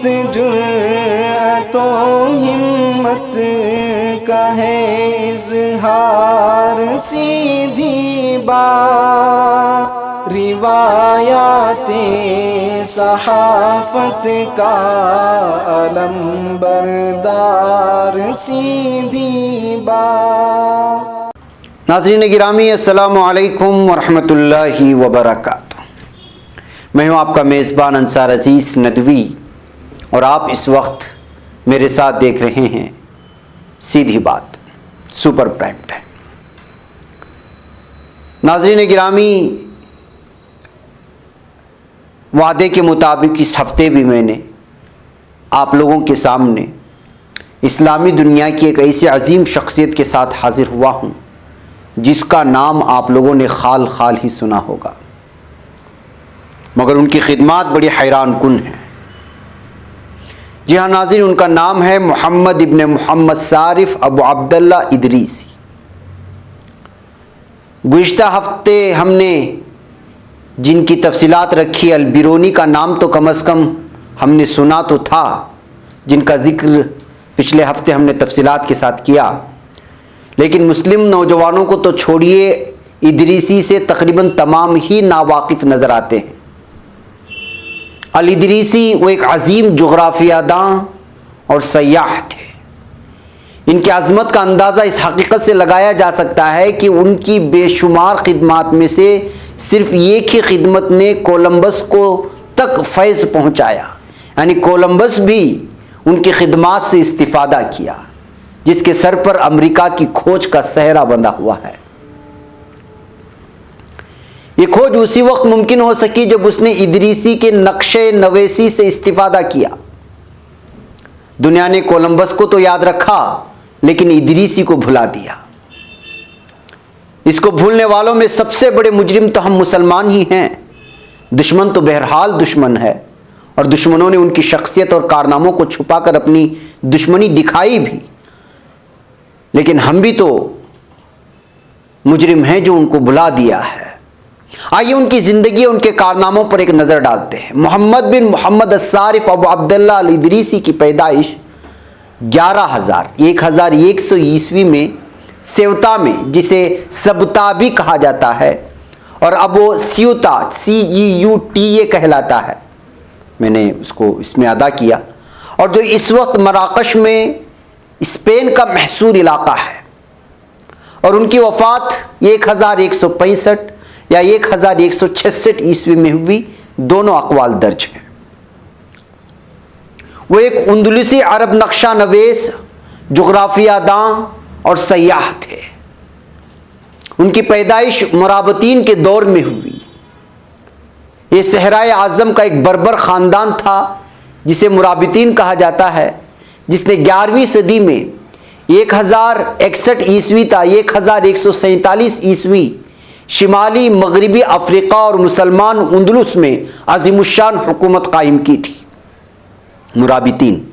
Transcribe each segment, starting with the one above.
جرأت و ہمت کا ہے اظہار، سیدھی بات روایات صحافت کا علم بردار، سیدھی بات۔ ناظرین گرامی، السلام علیکم ورحمۃ اللہ وبرکاتہ۔ میں ہوں آپ کا میزبان انصار عزیز ندوی، اور آپ اس وقت میرے ساتھ دیکھ رہے ہیں سیدھی بات سپر پرائم ٹائم۔ ناظرین گرامی، وعدے کے مطابق اس ہفتے بھی میں نے آپ لوگوں کے سامنے اسلامی دنیا کی ایک ایسی عظیم شخصیت کے ساتھ حاضر ہوا ہوں جس کا نام آپ لوگوں نے خال خال ہی سنا ہوگا، مگر ان کی خدمات بڑی حیران کن ہیں۔ جی ہاں ناظرین، ان کا نام ہے محمد ابن محمد صارف ابو عبداللہ ادریسی۔ گزشتہ ہفتے ہم نے جن کی تفصیلات رکھی، البیرونی کا نام تو کم از کم ہم نے سنا تو تھا، جن کا ذکر پچھلے ہفتے ہم نے تفصیلات کے ساتھ کیا، لیکن مسلم نوجوانوں کو تو چھوڑیے، ادریسی سے تقریباً تمام ہی ناواقف نظر آتے ہیں۔ الادریسی وہ ایک عظیم جغرافیہ داں اور سیاح تھے۔ ان کی عظمت کا اندازہ اس حقیقت سے لگایا جا سکتا ہے کہ ان کی بے شمار خدمات میں سے صرف ایک ہی خدمت نے کولمبس کو تک فیض پہنچایا، یعنی کولمبس بھی ان کی خدمات سے استفادہ کیا، جس کے سر پر امریکہ کی کھوج کا سہرا بندھا ہوا ہے۔ یہ کھوج اسی وقت ممکن ہو سکی جب اس نے ادریسی کے نقشے نویسی سے استفادہ کیا۔ دنیا نے کولمبس کو تو یاد رکھا، لیکن ادریسی کو بھلا دیا۔ اس کو بھولنے والوں میں سب سے بڑے مجرم تو ہم مسلمان ہی ہیں۔ دشمن تو بہرحال دشمن ہے، اور دشمنوں نے ان کی شخصیت اور کارناموں کو چھپا کر اپنی دشمنی دکھائی بھی، لیکن ہم بھی تو مجرم ہیں جو ان کو بھلا دیا ہے۔ آئیے ان کی زندگی، ان کے کارناموں پر ایک نظر ڈالتے ہیں۔ محمد بن محمد الصارف ابو عبداللہ الادریسی کی پیدائش 1100 عیسوی میں سیوتا میں، جسے سبتا بھی کہا جاتا ہے، اور ابو سیوتا CEUTA یہ کہلاتا ہے، میں نے اس کو اس میں ادا کیا، اور جو اس وقت مراکش میں اسپین کا محصور علاقہ ہے، اور ان کی وفات 1165 یا 1166 عیسوی میں ہوئی، دونوں اقوال درج ہیں۔ وہ ایک اندلسی عرب نقشہ نویس، جغرافیہ داں اور سیاح تھے۔ ان کی پیدائش مرابطین کے دور میں ہوئی۔ یہ صحرائے اعظم کا ایک بربر خاندان تھا جسے مرابطین کہا جاتا ہے، جس نے 11ویں صدی میں 1061 عیسوی تا 1147 عیسوی شمالی مغربی افریقہ اور مسلمان اندلس میں عظیم الشان حکومت قائم کی تھی۔ مرابطین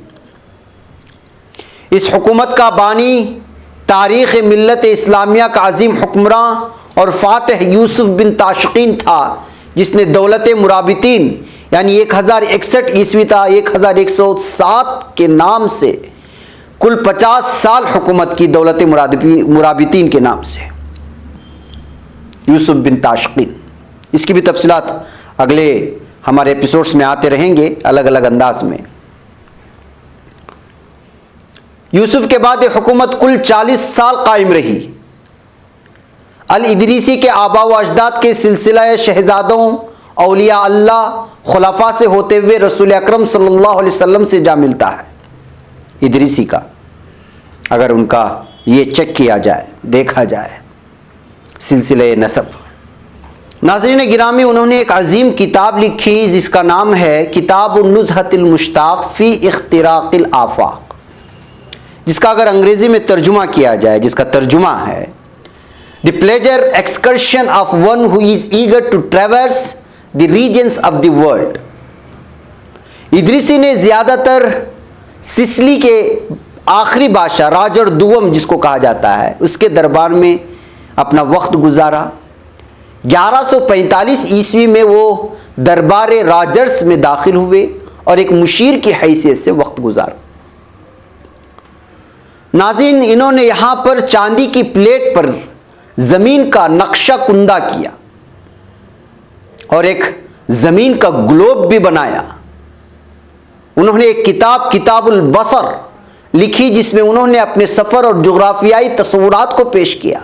اس حکومت کا بانی، تاریخ ملت اسلامیہ کا عظیم حکمراں اور فاتح یوسف بن تاشقین تھا، جس نے دولت مرابطین یعنی 1061 عیسوی تا 1107 کے نام سے کل 50 سال حکومت کی، دولت مرابطین کے نام سے، یوسف بن تاشقین۔ اس کی بھی تفصیلات اگلے ہمارے ایپیسوڈز میں آتے رہیں گے الگ الگ انداز میں۔ یوسف کے بعد یہ حکومت کل 40 سال قائم رہی۔ الادریسی کے آباء و اجداد کے سلسلہ شہزادوں، اولیاء اللہ، خلفاء سے ہوتے ہوئے رسول اکرم صلی اللہ علیہ وسلم سے جا ملتا ہے۔ ادریسی کا اگر ان کا یہ چیک کیا جائے، دیکھا جائے سلسلہ نسب۔ ناظرین گرامی، انہوں نے ایک عظیم کتاب لکھی جس کا نام ہے کتاب النزہۃ المشتاق فی اختراق الآفاق، جس کا اگر انگریزی میں ترجمہ کیا جائے، جس کا ترجمہ ہے The pleasure excursion of one who is eager to traverse the regions of the world۔ ادریسی نے زیادہ تر سسلی کے آخری بادشاہ راجر دوم جس کو کہا جاتا ہے اس کے دربار میں اپنا وقت گزارا۔ 1145 عیسوی میں وہ دربار راجرز میں داخل ہوئے اور ایک مشیر کی حیثیت سے وقت گزارا۔ ناظرین، انہوں نے یہاں پر چاندی کی پلیٹ پر زمین کا نقشہ کندہ کیا اور ایک زمین کا گلوب بھی بنایا۔ انہوں نے ایک کتاب، کتاب البصر لکھی، جس میں انہوں نے اپنے سفر اور جغرافیائی تصورات کو پیش کیا۔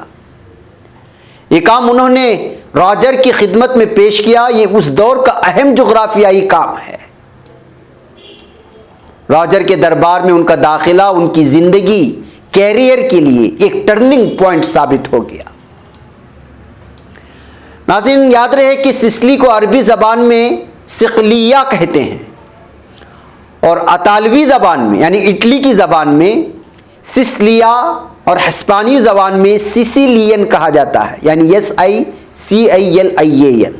یہ کام انہوں نے راجر کی خدمت میں پیش کیا۔ یہ اس دور کا اہم جغرافیائی کام ہے۔ راجر کے دربار میں ان کا داخلہ ان کی زندگی، کیریئر کے لیے ایک ٹرننگ پوائنٹ ثابت ہو گیا۔ ناظرین، یاد رہے کہ سسلی کو عربی زبان میں سقلیہ کہتے ہیں اور اطالوی زبان میں یعنی اٹلی کی زبان میں سسلیا اور ہسپانوی زبان میں سیسیلین کہا جاتا ہے، یعنی SICILIAN۔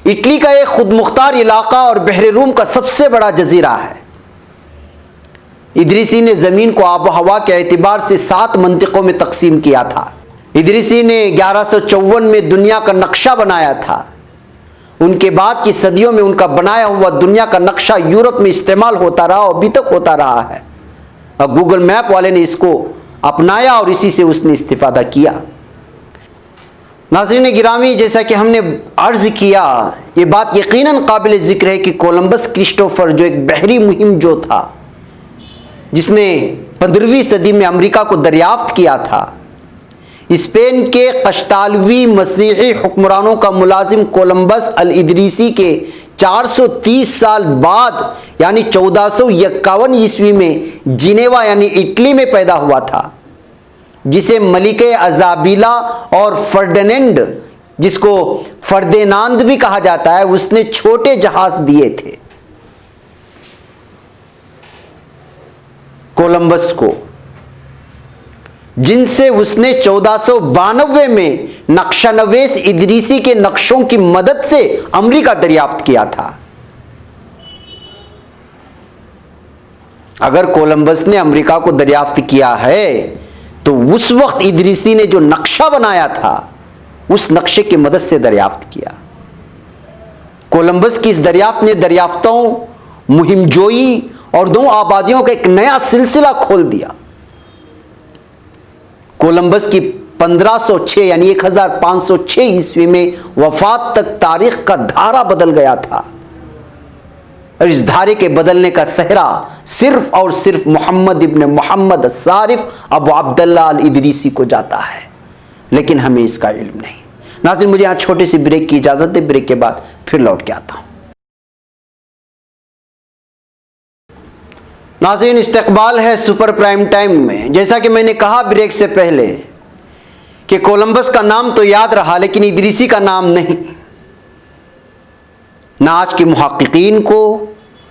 اٹلی کا ایک خود مختار علاقہ اور بحر روم کا سب سے بڑا جزیرہ ہے۔ ادریسی نے زمین کو آب و ہوا کے اعتبار سے 7 منطقوں میں تقسیم کیا تھا۔ ادریسی نے 1154 میں دنیا کا نقشہ بنایا تھا۔ ان کے بعد کی صدیوں میں ان کا بنایا ہوا دنیا کا نقشہ یورپ میں استعمال ہوتا رہا اور ابھی تک ہوتا رہا ہے، اور گوگل میپ والے نے اس کو اپنایا اور اسی سے اس نے استفادہ کیا۔ ناظرین گرامی، جیسا کہ ہم نے عرض کیا، یہ بات یقیناً قابل ذکر ہے کہ کولمبس کرسٹوفر جو ایک بحری مہم جو تھا، جس نے 15ویں صدی میں امریکہ کو دریافت کیا تھا، اسپین کے قشتالوی مسیحی حکمرانوں کا ملازم کولمبس الادریسی کے 430 سال بعد یعنی 1451 عیسوی میں جنیوا یعنی اٹلی میں پیدا ہوا تھا، جسے ملکہ ازابیلا اور فرڈینینڈ، جس کو فردیناند بھی کہا جاتا ہے، اس نے چھوٹے جہاز دیے تھے کولمبس کو، جن سے اس نے 1492 میں نقشہ نویس ادریسی کے نقشوں کی مدد سے امریکہ دریافت کیا تھا۔ اگر کولمبس نے امریکہ کو دریافت کیا ہے تو اس وقت ادریسی نے جو نقشہ بنایا تھا اس نقشے کی مدد سے دریافت کیا۔ کولمبس کی اس دریافت نے دریافتوں، مہم جوئی اور 2 آبادیوں کا ایک نیا سلسلہ کھول دیا۔ کولمبس کی 1506 یعنی 1506 عیسوی میں وفات تک تاریخ کا دھارا بدل گیا تھا، اور اس دھارے کے بدلنے کا سہرا صرف اور صرف محمد ابن محمد الصارف ابو عبداللہ الادریسی کو جاتا ہے، لیکن ہمیں اس کا علم نہیں۔ ناظرین، مجھے یہاں چھوٹی سی بریک کی اجازت دے، بریک کے بعد پھر لوٹ کے آتا ہوں۔ ناظرین، استقبال ہے سپر پرائم ٹائم میں۔ جیسا کہ میں نے کہا بریک سے پہلے کہ کولمبس کا نام تو یاد رہا لیکن ادریسی کا نام نہیں۔ نہ آج کے محققین کو،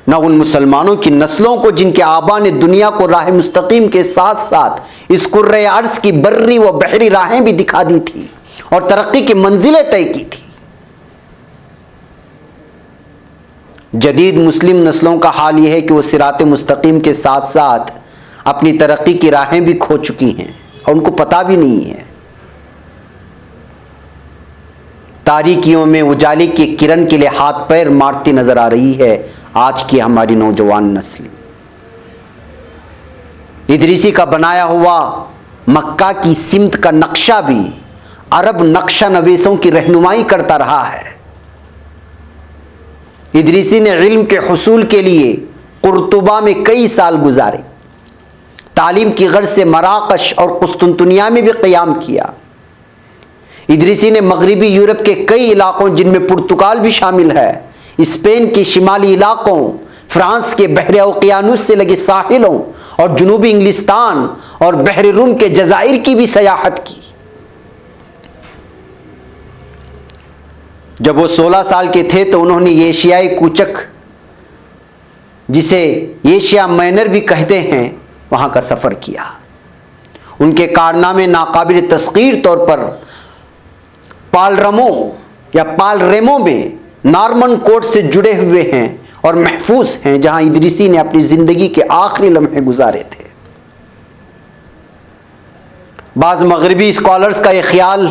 نہ ان مسلمانوں کی نسلوں کو جن کے آبا نے دنیا کو راہ مستقیم کے ساتھ ساتھ اس کرۂ ارض کی بری و بحری راہیں بھی دکھا دی تھی اور ترقی کی منزلیں طے کی تھی۔ جدید مسلم نسلوں کا حال یہ ہے کہ وہ صراط مستقیم کے ساتھ ساتھ اپنی ترقی کی راہیں بھی کھو چکی ہیں اور ان کو پتہ بھی نہیں ہے۔ تاریکیوں میں اجالے کی کرن کے لیے ہاتھ پیر مارتی نظر آ رہی ہے آج کی ہماری نوجوان نسل۔ ادریسی کا بنایا ہوا مکہ کی سمت کا نقشہ بھی عرب نقشہ نویسوں کی رہنمائی کرتا رہا ہے۔ ادریسی نے علم کے حصول کے لیے قرطبہ میں کئی سال گزارے، تعلیم کی غرض سے مراکش اور قسطنطنیہ میں بھی قیام کیا۔ ادریسی نے مغربی یورپ کے کئی علاقوں، جن میں پرتگال بھی شامل ہے، اسپین کے شمالی علاقوں، فرانس کے بحر اوقیانوس سے لگے ساحلوں اور جنوبی انگلستان اور بحر روم کے جزائر کی بھی سیاحت کی۔ جب وہ 16 سال کے تھے تو انہوں نے ایشیائی کوچک، جسے ایشیا مائنر بھی کہتے ہیں، وہاں کا سفر کیا۔ ان کے کارنامے ناقابل تسخیر طور پر پالریمو میں نارمن کوٹ سے جڑے ہوئے ہیں اور محفوظ ہیں، جہاں ادریسی نے اپنی زندگی کے آخری لمحے گزارے تھے۔ بعض مغربی اسکالرز کا یہ خیال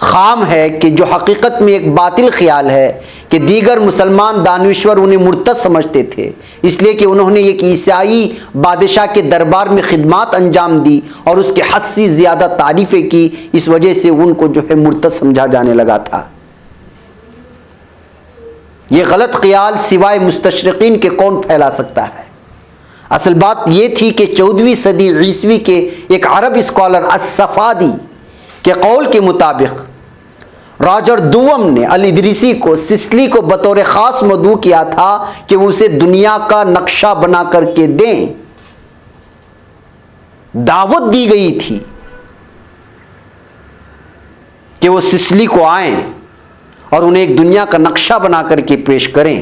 خام ہے کہ جو حقیقت میں ایک باطل خیال ہے کہ دیگر مسلمان دانشور انہیں مرتد سمجھتے تھے اس لیے کہ انہوں نے ایک عیسائی بادشاہ کے دربار میں خدمات انجام دی اور اس کے حد سے زیادہ تعریفیں کی، اس وجہ سے ان کو جو ہے مرتد سمجھا جانے لگا تھا۔ یہ غلط خیال سوائے مستشرقین کے کون پھیلا سکتا ہے؟ اصل بات یہ تھی کہ 14ویں صدی عیسوی کے ایک عرب اسکالر الصفادی کے قول کے مطابق راجر دوم نے الادریسی کو سسلی کو بطور خاص مدعو کیا تھا کہ وہ اسے دنیا کا نقشہ بنا کر کے دیں۔ دعوت دی گئی تھی کہ وہ سسلی کو آئیں اور انہیں ایک دنیا کا نقشہ بنا کر کے پیش کریں،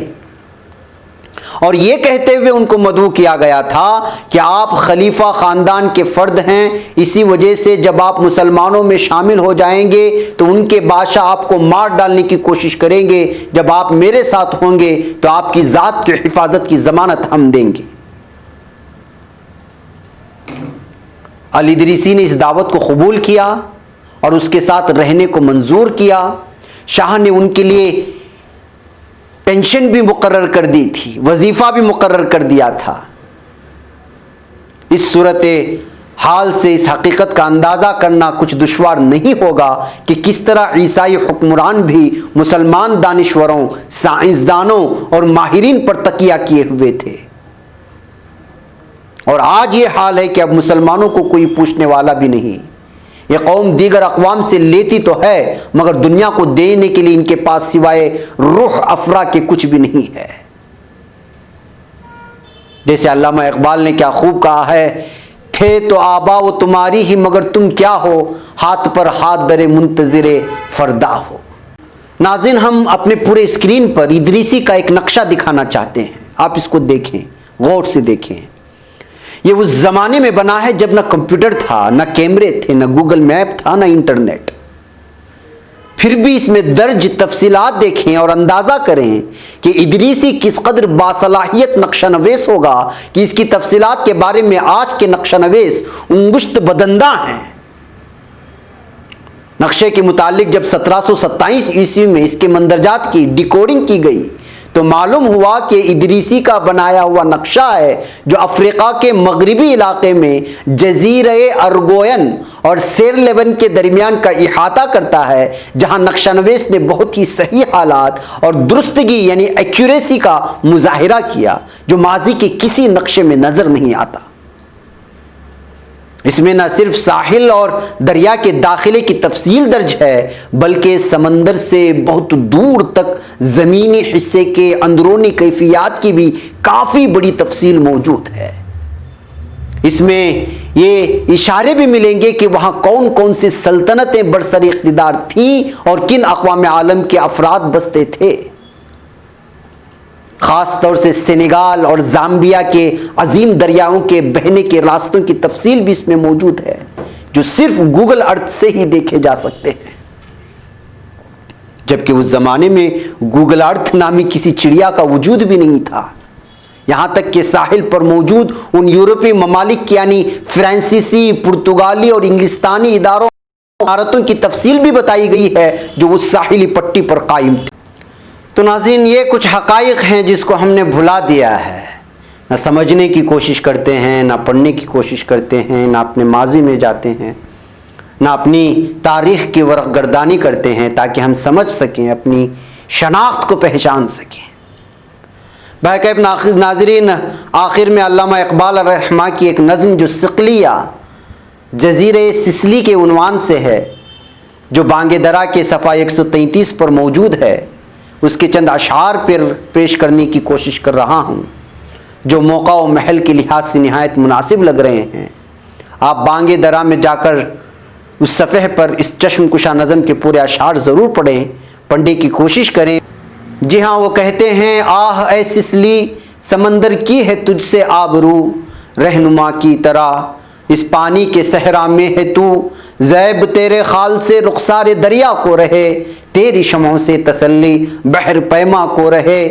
اور یہ کہتے ہوئے ان کو مدعو کیا گیا تھا کہ آپ خلیفہ خاندان کے فرد ہیں، اسی وجہ سے جب آپ مسلمانوں میں شامل ہو جائیں گے تو ان کے بادشاہ آپ کو مار ڈالنے کی کوشش کریں گے، جب آپ میرے ساتھ ہوں گے تو آپ کی ذات کی حفاظت کی ضمانت ہم دیں گے۔ الادریسی نے اس دعوت کو قبول کیا اور اس کے ساتھ رہنے کو منظور کیا۔ شاہ نے ان کے لیے پینشن بھی مقرر کر دی تھی، وظیفہ بھی مقرر کر دیا تھا۔ اس صورت حال سے اس حقیقت کا اندازہ کرنا کچھ دشوار نہیں ہوگا کہ کس طرح عیسائی حکمران بھی مسلمان دانشوروں، سائنسدانوں اور ماہرین پر تکیہ کیے ہوئے تھے، اور آج یہ حال ہے کہ اب مسلمانوں کو کوئی پوچھنے والا بھی نہیں۔ یہ قوم دیگر اقوام سے لیتی تو ہے مگر دنیا کو دینے کے لیے ان کے پاس سوائے روح افرا کے کچھ بھی نہیں ہے۔ جیسے علامہ اقبال نے کیا خوب کہا ہے، تھے تو آبا و تمہاری ہی مگر تم کیا ہو، ہاتھ پر ہاتھ درے منتظر فردا ہو۔ ناظرین، ہم اپنے پورے اسکرین پر ادریسی کا ایک نقشہ دکھانا چاہتے ہیں، آپ اس کو دیکھیں، غور سے دیکھیں۔ یہ اس زمانے میں بنا ہے جب نہ کمپیوٹر تھا، نہ کیمرے تھے، نہ گوگل میپ تھا، نہ انٹرنیٹ۔ پھر بھی اس میں درج تفصیلات دیکھیں اور اندازہ کریں کہ ادریسی کس قدر باصلاحیت نقشہ نویس ہوگا کہ اس کی تفصیلات کے بارے میں آج کے نقشہ نویس انگشت بدندہ ہیں۔ نقشے کے متعلق جب 1727 عیسوی میں اس کے مندرجات کی ڈیکوڈنگ کی گئی تو معلوم ہوا کہ ادریسی کا بنایا ہوا نقشہ ہے جو افریقہ کے مغربی علاقے میں جزیرہ ارگوین اور سیر لیون کے درمیان کا احاطہ کرتا ہے، جہاں نقشہ نویس نے بہت ہی صحیح حالات اور درستگی یعنی ایکوریسی کا مظاہرہ کیا جو ماضی کے کسی نقشے میں نظر نہیں آتا۔ اس میں نہ صرف ساحل اور دریا کے داخلے کی تفصیل درج ہے بلکہ سمندر سے بہت دور تک زمینی حصے کے اندرونی کیفیات کی بھی کافی بڑی تفصیل موجود ہے۔ اس میں یہ اشارے بھی ملیں گے کہ وہاں کون کون سی سلطنتیں برسر اقتدار تھیں اور کن اقوام عالم کے افراد بستے تھے۔ خاص طور سے سینیگال اور زامبیا کے عظیم دریاؤں کے بہنے کے راستوں کی تفصیل بھی اس میں موجود ہے جو صرف گوگل ارتھ سے ہی دیکھے جا سکتے ہیں، جبکہ اس زمانے میں گوگل ارتھ نامی کسی چڑیا کا وجود بھی نہیں تھا۔ یہاں تک کہ ساحل پر موجود ان یورپی ممالک یعنی فرانسیسی، پرتگالی اور انگلستانی اداروں عمارتوں کی تفصیل بھی بتائی گئی ہے جو اس ساحلی پٹی پر قائم تھی۔ تو ناظرین، یہ کچھ حقائق ہیں جس کو ہم نے بھلا دیا ہے، نہ سمجھنے کی کوشش کرتے ہیں، نہ پڑھنے کی کوشش کرتے ہیں، نہ اپنے ماضی میں جاتے ہیں، نہ اپنی تاریخ کی ورق گردانی کرتے ہیں تاکہ ہم سمجھ سکیں، اپنی شناخت کو پہچان سکیں۔ بہرکیف ناظرین، آخر میں علامہ اقبال علیہ الرحمہ کی ایک نظم جو صقلیہ جزیرے سسلی کے عنوان سے ہے، جو بانگ درا کے صفحہ 133 پر موجود ہے، اس کے چند اشعار پر پیش کرنے کی کوشش کر رہا ہوں جو موقع و محل کے لحاظ سے نہایت مناسب لگ رہے ہیں۔ آپ بانگ درا میں جا کر اس صفحے پر اس چشم کشا نظم کے پورے اشعار ضرور پڑھیں، پڑھنے کی کوشش کریں۔ جی ہاں، وہ کہتے ہیں، آہ اے سسلی سمندر کی ہے تجھ سے آبرو، رہنما کی طرح اس پانی کے صحرا میں ہے تو، زیب تیرے خال سے رخسار دریا کو رہے، تیری شمعوں سے تسلی بحر پیما کو رہے،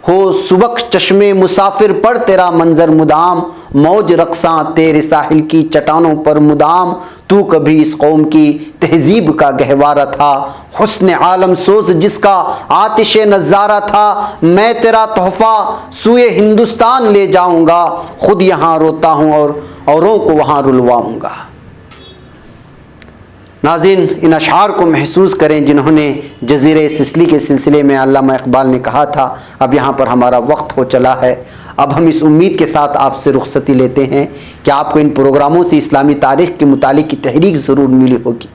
ہو سبک چشمے مسافر پر تیرا منظر مدام، موج رقصاں تیرے ساحل کی چٹانوں پر مدام، تو کبھی اس قوم کی تہذیب کا گہوارہ تھا، حسن عالم سوز جس کا آتش نظارہ تھا، میں تیرا تحفہ سوئے ہندوستان لے جاؤں گا، خود یہاں روتا ہوں اور اوروں کو وہاں رلواؤں گا۔ ناظرین، ان اشعار کو محسوس کریں جنہوں نے جزیرہ سسلی کے سلسلے میں علامہ اقبال نے کہا تھا۔ اب یہاں پر ہمارا وقت ہو چلا ہے، اب ہم اس امید کے ساتھ آپ سے رخصتی لیتے ہیں کہ آپ کو ان پروگراموں سے اسلامی تاریخ کے متعلق کی تحریک ضرور ملی ہوگی،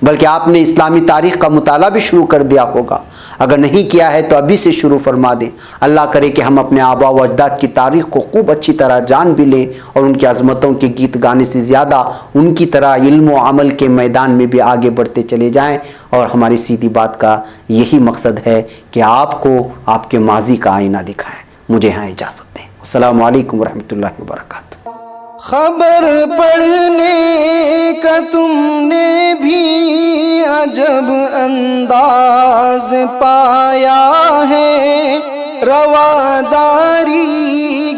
بلکہ آپ نے اسلامی تاریخ کا مطالعہ بھی شروع کر دیا ہوگا۔ اگر نہیں کیا ہے تو ابھی سے شروع فرما دیں۔ اللہ کرے کہ ہم اپنے آباء و اجداد کی تاریخ کو خوب اچھی طرح جان بھی لیں اور ان کی عظمتوں کے گیت گانے سے زیادہ ان کی طرح علم و عمل کے میدان میں بھی آگے بڑھتے چلے جائیں، اور ہماری سیدھی بات کا یہی مقصد ہے کہ آپ کو آپ کے ماضی کا آئینہ دکھائیں۔ مجھے یہاں اجازت دیں۔ السلام علیکم ورحمۃ اللہ وبرکاتہ۔ خبر پڑھنے کا تم نے بھی عجب انداز پایا ہے، رواداری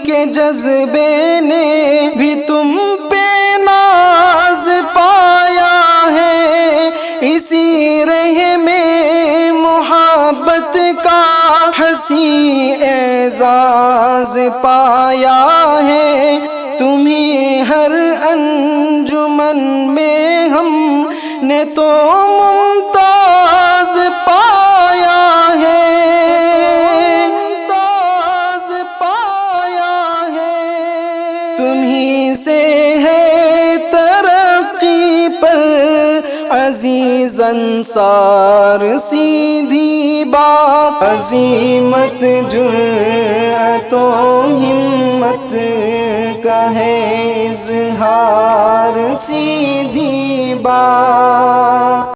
کے جذبے نے بھی تم پہ ناز پایا ہے، اسی رہ میں محبت کا حسین اعزاز پایا ہے، تمہیں ہر انجمن میں ہم نے تو ممتاز پایا ہے، ممتاز پایا ہے، تمہیں سے ہے ترقی پر عزیز انصار سیدھی بات، عظیمت جرأت و ہمت کا ہے اظہار سیدھی بات۔